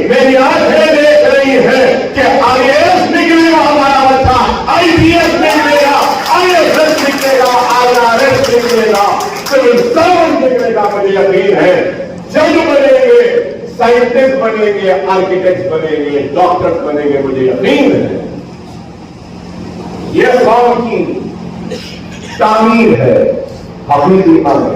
میری آنکھیں دیکھ رہی ہیں کہ IAS نکلے گا ہمارا بچہ, IPS نکلے گا, IFS نکلے گا, IRS نکلے گا, سول سرونٹ نکلے گا. مجھے یقین ہے جج بنیں گے, سائنٹسٹ بنیں گے, آرکیٹیکٹ بنیں گے, ڈاکٹر بنیں گے. مجھے یقین ہے یہ قوم کی تعمیر ہے, حقیقی امر.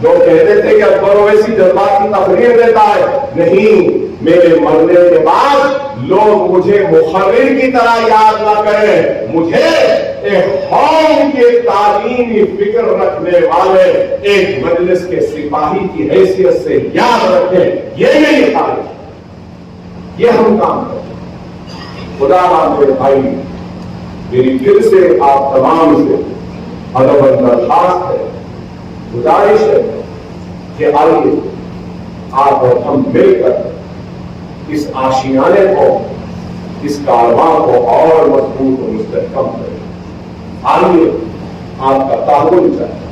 لوگ کہتے تھے کہ اکبر اویسی جذبات کی تقریر دیتا ہے. نہیں, میرے مرنے کے بعد لوگ مجھے مخرر کی طرح یاد نہ کریں, مجھے ایک قوم کے تعلیمی فکر رکھنے والے ایک مجلس کے سپاہی کی حیثیت سے یاد رکھیں. یہ میری خواہش, یہ ہم کام کریں. خدا میرے بھائی, میری پھر سے آپ تمام سے ادب درخواست ہے, گزارش ہے کہ آئیے آپ اور ہم مل کر اس آشیانے کو, اس کارواں کو اور مضبوط و مستحکم کریں. آئیے, آپ کا تعاون چاہیے,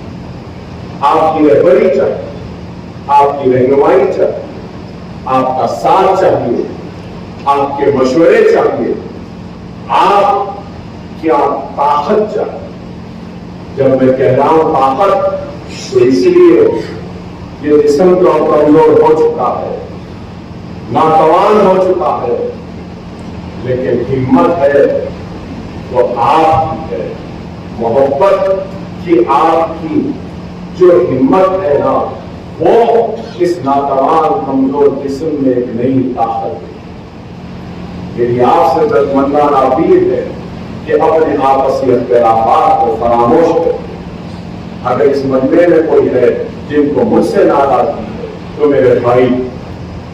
آپ کی رہبری چاہیے, آپ کی رہنمائی چاہیے, آپ کا ساتھ چاہیے, آپ کے مشورے چاہیے, آپ کیا طاقت چاہیے. جب میں کہہ رہا ہوں طاقت تو اس لیے یہ جسم تو کمزور ہو چکا ہے, ناتوان ہو چکا ہے, لیکن ہمت ہے وہ آپ کی ہے. محبت کی آپ کی جو ہمت ہے نا, وہ اس ناتوان کمزور جسم میں ایک نئی طاقت ہے. میری آپ سے دردمندانہ اپیل ہے کہ اپنے آپسی اختلافات کو فراموش کریں. اگر اس مجمع میں کوئی ہے جن کو مجھ سے ناراضگی ہے تو میرے بھائی,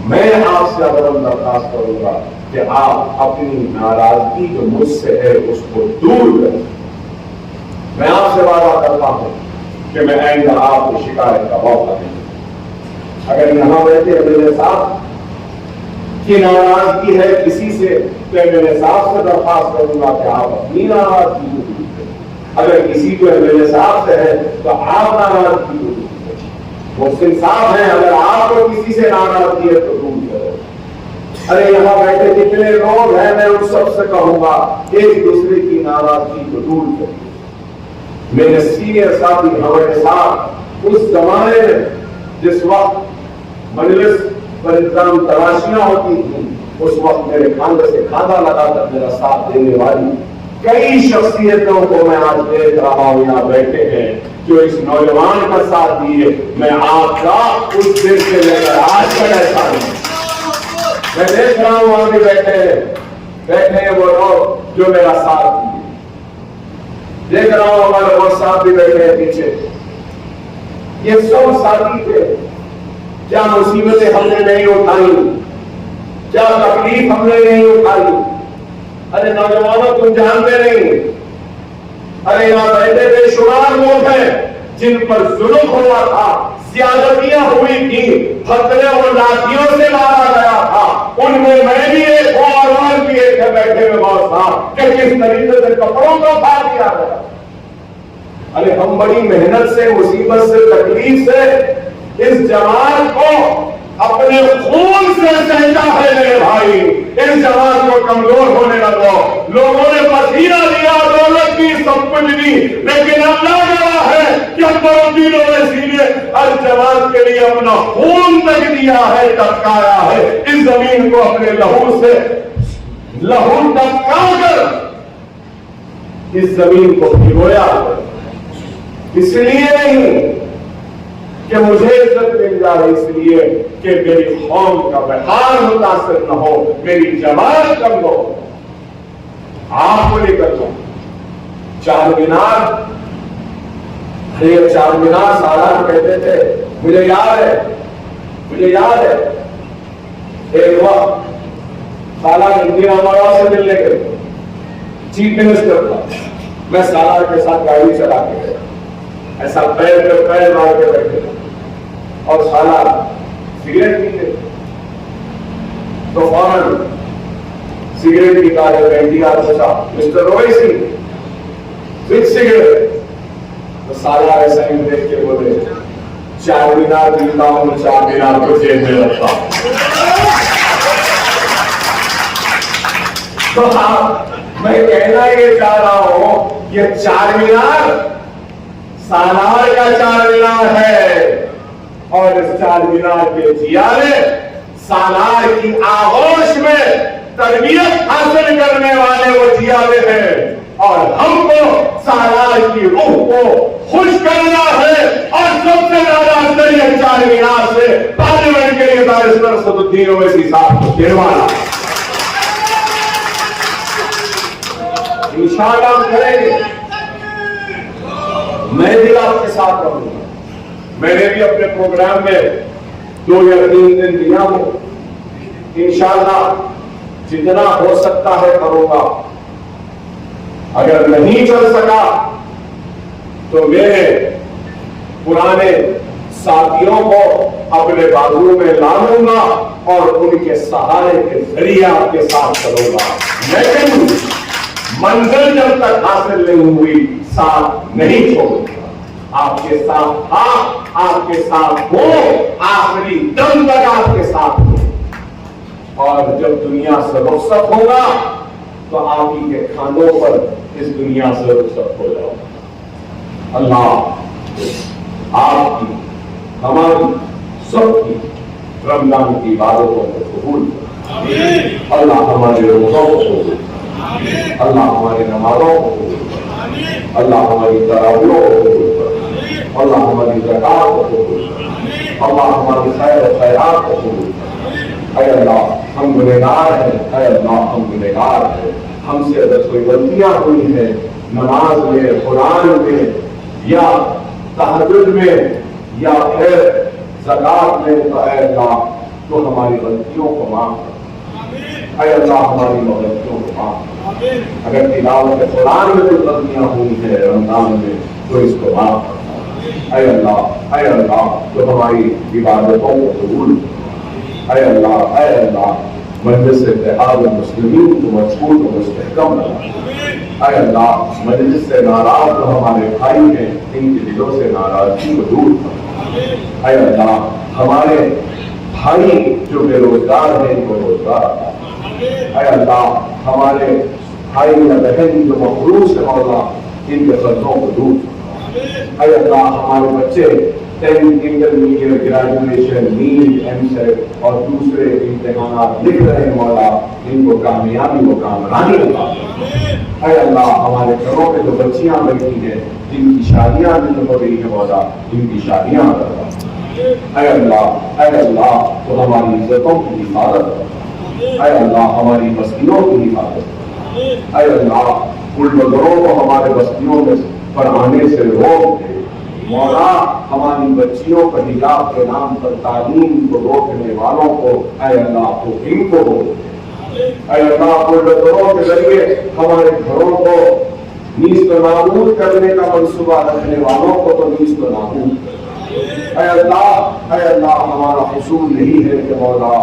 میں آپ سے ادب درخواست کروں گا کہ آپ اپنی ناراضگی جو مجھ سے ہے اس کو دور کریں. میں آپ سے وعدہ کرتا ہوں کہ میں آئندہ آپ کو شکایت کا موقع دیں. اگر یہاں بیٹھے میرے ساتھ کی ناراضگی ہے کسی سے تو میرے صاحب سے درخواست کروں گا کہ آپ اپنی ناراضگی کو دور کریں. اگر کسی کو میرے صاحب سے ہے تو آپ ناراضگی کو دور کریں. محسن صاحب ہیں, اگر آپ کو کسی سے ناراضگی ہے تو دور کریں. ارے یہاں بیٹھے جتنے لوگ ہیں میں ان سب سے کہوں گا ایک دوسرے کی ناراضگی کو دور کریں. میرے سینئر ساتھی ہمارے ساتھ اس زمانے میں جس وقت مجلس پر انتظام تلاشیاں ہوتی تھیں, اس وقت میرے کھاندے سے کھانا لگا کر میرا ساتھ دینے والی کئی شخصیتوں کو میں آج دیکھ رہا ہوں یہاں بیٹھے ہیں جو اس نوجوان کا ساتھ دیے. میں آپ کا اس دن سے لے کر آج تک ایسا ہوں. میں دیکھ رہا ہوں وہاں بھی بیٹھے ہیں وہ لوگ جو میرا ساتھ دیے. دیکھ رہا ہوں ہمارے وہ ساتھ بھی بیٹھے ہیں پیچھے. یہ سب ساتھی تھے. کیا مصیبتیں ہم نے نہیں اٹھائی, کیا تکلیف ہم نے نہیں اٹھائی. ارے نوجوانوں تم جانتے نہیں, ارے یہاں بیٹھے بے شمار لوگ ہیں جن پر ظلم ہوا تھا, زیادتیاں ہوئی تھی, خطرے اور لاٹھیوں سے مارا گیا تھا. ان میں بھی ایک ہوں اور اور بھی ایک ہے بیٹھے میں بہت تھا کہ کس طریقے سے کپڑوں کو پھاڑ دیا گیا. ارے ہم بڑی محنت سے, مصیبت سے, تکلیف سے اس جماعت کو اپنے خون سے سینچا ہے میرے بھائی. اس جماعت کو کمزور ہونے نہ دو. لوگوں نے پسینہ دیا, دولت دی, سب کچھ دی, لیکن اللہ گواہ ہے کہ اکبر اویسی نے ہر جماعت کے لیے اپنا خون تک دیا ہے, ٹپکایا ہے. اس زمین کو اپنے لہو سے لہو ٹپکا کر اس زمین کو بھگویا. اس لیے نہیں کہ مجھے عزت مل جائے, اس لیے کہ میری قوم کا بہار متاثر نہ ہو, میری جماعت کم ہو. آپ کو لے کر چار مینار, چار مینار سالار کہتے تھے. مجھے یاد ہے ایک وقت سالار اندرا مولا سے ملنے گئے, چیف منسٹر تھا. میں سالار کے ساتھ گاڑی چلا کے گیا, ایسا پیر پہ پیر مار کے بیٹھے اور سالار سگریٹ پیتے تو فوراً سگریٹ نکالے NTR پوچھا, مسٹر اویسی وچ سگریٹ؟ تو سالار ایسا ہی دیکھ کے بولے, چار مینار پیتا ہوں, چار مینار کو جیب میں رکھتا ہوں. تو میں کہنا یہ چاہ رہا ہوں، یہ چار مینار سالار کا چار مینار ہے، اور اس چار مینار کے جیارے سالار کی آغوش میں تربیت حاصل کرنے والے وہ جیارے ہیں، اور ہم کو سالار کی روح کو خوش کرنا ہے، اور سب سے زیادہ اکثریت چار مینار سے پارلیمنٹ کے لیے بارسٹر اسد الدین اویسی صاحب کو دلوانا۔ انشاءاللہ ہم کریں گے، میں بھی آپ کے ساتھ رہوں گا۔ میں نے بھی اپنے پروگرام میں 2 یا 3 دن دیا ہوں، انشاءاللہ جتنا ہو سکتا ہے کروں گا۔ اگر نہیں چل سکا تو میرے پرانے ساتھیوں کو اپنے بازو میں لا لوں گا اور ان کے سہارے کے ذریعے آپ کے ساتھ چلوں گا، لیکن منزل جب تک حاصل نہیں ہوئی ساتھ نہیں چھوڑوں گا۔ آپ کے ساتھ تھا، آپ کے ساتھ ہو، آخری دم تک آپ کے ساتھ ہو، اور جب دنیا سے رخصت ہوگا تو آپ ہی کے کھانوں پر اس دنیا سے رخصت ہو جاؤ۔ اللہ آپ کی، ہماری، سب کی رمضان کی عبادتوں کو قبول کرے، اللہ ہمارے روزوں کو قبول کرے، اللہ ہماری نمازوں کو قبول کرے، اللہ ہماری تراویحوں کو قبول کرے، اللہ ہماری زکات کو قبول کرے، اللہ ہماری خیر و خیرات کو قبول کرے۔ اے اللہ ہم گنہگار ہیں، اے اللہ ہم گنہگار ہیں، ہم سے اگر کوئی غلطیاں ہوئی ہیں نماز میں، قرآن میں، یا تہجد میں، یا پھر زکات میں، تو اے اللہ تو ہماری غلطیوں کو معاف کر، اے اللہ ہماری غلطیوں کو معاف کر۔ اگر تلاوت قرآن میں کوئی غلطیاں ہوئی ہیں رمضان میں تو اس کو معاف کر، اے اللہ تو ہماری عبادتوں کو قبول کر، اے اللہ مجلس اتحاد المسلمین کو مضبوط و مستحکم بنا، اے اللہ مجلس سے ناراض جو ہمارے بھائی ہیں ان کے دلوں سے ناراضگی کو دور کر، اے اللہ ہمارے بھائی جو بے روزگار ہیں ان کو روزگار، اے اللہ ہمارے بھائی یا بہن جو مقروض ہیں مولا ان کے قرضوں کو دور کر، اے اللہ ہمارے بچے 10th intermediate graduation NEET EAMCET اور دوسرے امتحانات لکھ رہے ہیں مولا ان کو کامیابی و کامرانی عطا کر، اے اللہ ہمارے گھروں میں جو بچیاں بیٹھی ہیں جن کی شادیاں نہیں ہو رہی ہیں مولا ان کی شادیاں کروا، اے اللہ تو ہماری عزتوں کی حفاظت کر، اے اللہ ہماری بستیوں کی حفاظت کر، اے اللہ بلڈوزروں کو ہمارے بستیوں میں پر آنے سے روک دے مولا، ہماری بچیوں کو حجاب کے نام پر تعلیم کو روکنے والوں کو اے اللہ تو ان کو روک، اے اللہ بلڈوزروں کے ذریعے ہمارے گھروں کو نیست و نابود کرنے کا منصوبہ رکھنے والوں کو تو نیست و نابود کر، اے اللہ ہمارا حصول نہیں ہے کہ مولا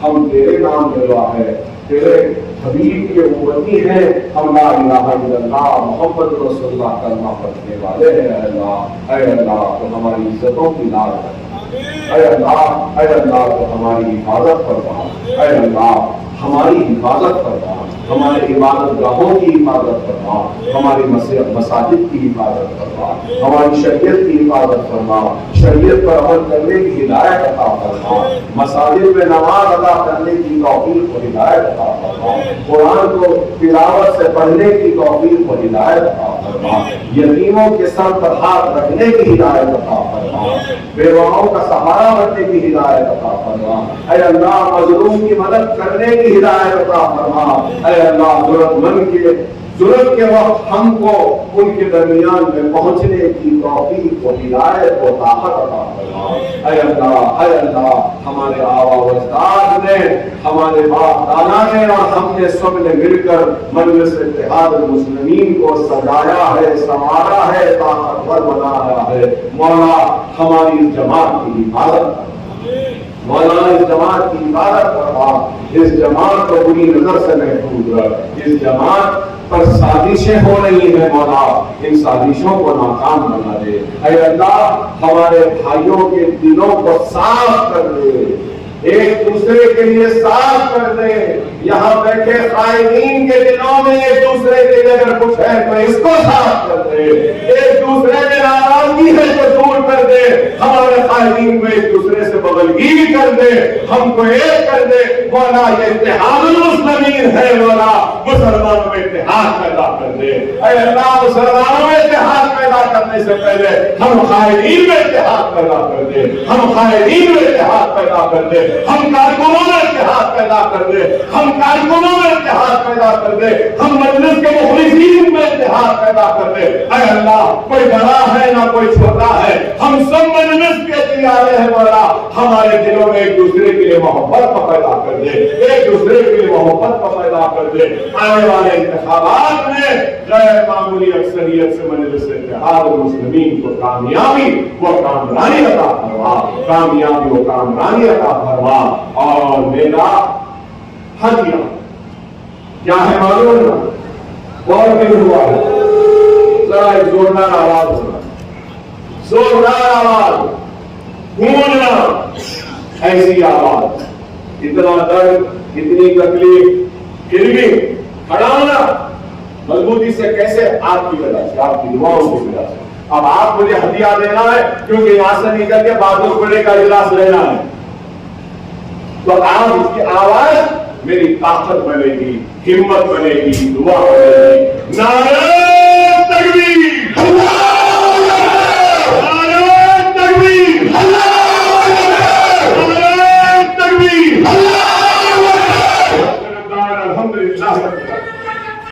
ہم تیرے نام دلوا ہے، تیرے حبیب کے امتی ہیں، ہم لا الہ الا اللہ محمد رسول اللہ کلمہ پڑھنے والے ہیں، اے اللہ تو ہماری عزتوں کی لاج رکھ، اے اللہ تو ہماری حفاظت فرما، اے اللہ ہماری حفاظت فرما، ہمارے عبادت گاہوں کی حفاظت فرما، ہماری مساجد کی حفاظت فرما، ہماری شریعت کی حفاظت فرما، شریعت پر عمل کرنے کی ہدایت عطا فرما، مساجد میں نماز ادا کرنے کی توفیق و ہدایت عطا فرما، قرآن کو تلاوت سے پڑھنے کی توفیق و ہدایت عطا فرما، یتیموں کے سر پر ہاتھ رکھنے کی ہدایت عطا فرما، بیواؤں کا سہارا بننے کی ہدایت عطا فرما، اے اللہ مظلوم کی مدد کرنے کی ہدایت عطا فرما، اے اللہ ضرورت مند کے ضرورت کے وقت ہم کو ان کے درمیان میں پہنچنے کی توفیق و ہدایت و طاقت عطا فرما، اے اللہ ہمارے آبا و اجداد نے، ہمارے باپ دادا نے اور ہم نے سب نے مل کر مجلس اتحاد المسلمین کو سجایا ہے، سنوارا ہے، طاقتور بنایا ہے، مولا ہماری اس جماعت کی حفاظت کر، مولانا اس جماعت کی عبادت فرما، اس جماعت کو بری نظر سے محفوظ رکھ، اس جماعت پر سازشیں ہو رہی ہیں مولا ان سازشوں کو ناکام بنا دے، اے اللہ ہمارے بھائیوں کے دلوں کو صاف کر دے، ایک دوسرے کے لیے ساتھ کر دیں. یہاں بیٹھے قائدین کے دلوں میں ایک دوسرے کے لیے اگر کچھ ہے تو اس کو ساتھ کر دیں. ایک دوسرے میں ناراضگی ہے تو دور کر دیں. ہمارے قائدین کو ایک دوسرے سے بغلگیری کر دیں, ہم کو ایک کر دیں. مولا یہ اتحاد المسلمین ہے, مولا مسلمانوں میں اتحاد پیدا کر دے. اے اللہ مسلمانوں میں اتحاد پیدا کرنے سے پہلے ہم قائدین میں اتحاد پیدا کر دے. ہم قائدین میں اتحاد پیدا کر دے. ہم کارکنوں میں اتحاد پیدا کر دے. ہم کارکنوں میں اتحاد پیدا کر دے. ہم مجلس کے مخلصین میں اتحاد پیدا کر دے. اے اللہ کوئی بڑا ہے نہ کوئی چھوٹا ہے, ہم سب مجلس کے لیے آئے ہیں. مولا ہمارے دلوں میں ایک دوسرے کے لیے محبت کو پیدا کر دے, ایک دوسرے کے لیے محبت کو پیدا کر دے. آنے والے انتخابات میں غیر معمولی اکثریت سے مجلس اتحاد المسلمین کو کامیابی و کامرانی عطا فرما, کامیابی و کامرانی عطا فرما. اور میرا ہدیہ کیا ہے معلوم نا, اور بھی ہوا ہے, ذرا ایک زوردار آواز ہونا, زوردار آواز, گونجنا ایسی آواز, اتنا درد, اتنی تکلیف, پھر بھی کھڑا ہونا مضبوطی سے. کیسے؟ آپ کی وجہ سے, آپ کی دعاؤں کی وجہ سے. اب آپ مجھے ہدیہ دینا ہے کیونکہ یہاں سے نکل کے بہادر پڑے کا اجلاس لینا ہے, تو آپ اس کی آواز میری طاقت بنے گی, ہمت بنے گی, دعا بنے گی. نعرہ